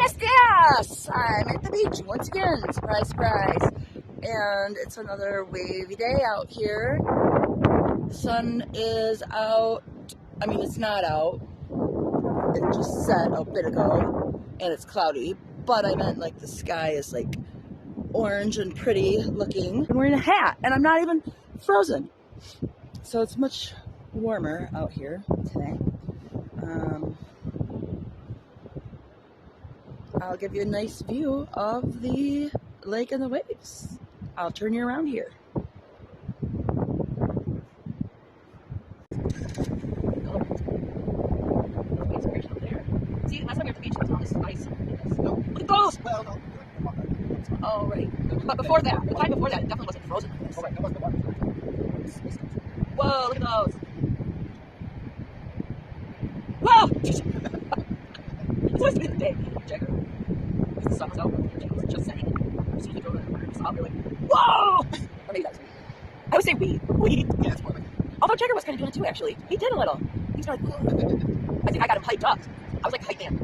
Buenos dias! I'm at the beach once again, surprise, surprise. And it's another wavy day out here. Sun is out. I mean, it's not out. It just set a bit ago, and it's cloudy. But I meant like the sky is like orange and pretty looking. I'm wearing a hat, and I'm not even frozen. So it's much warmer out here today. I'll give you a nice view of the lake and the waves. I'll turn you around here. See, last time we were at the beach, there was all this ice. No. Look at those! Well, no. Oh, right. But before that, the time before that, it definitely wasn't frozen like this. Whoa, look at those. Whoa! It's supposed to be the day. Jagger. The sun was out, it was just setting. As soon as we drove over, it was out, we were like, whoa! Or maybe that was me. I would say we. Yeah, it's more like it. Although Jagger was kind of doing it too, actually. He did a little. He started, I think I got him hyped up. I was like hyped man.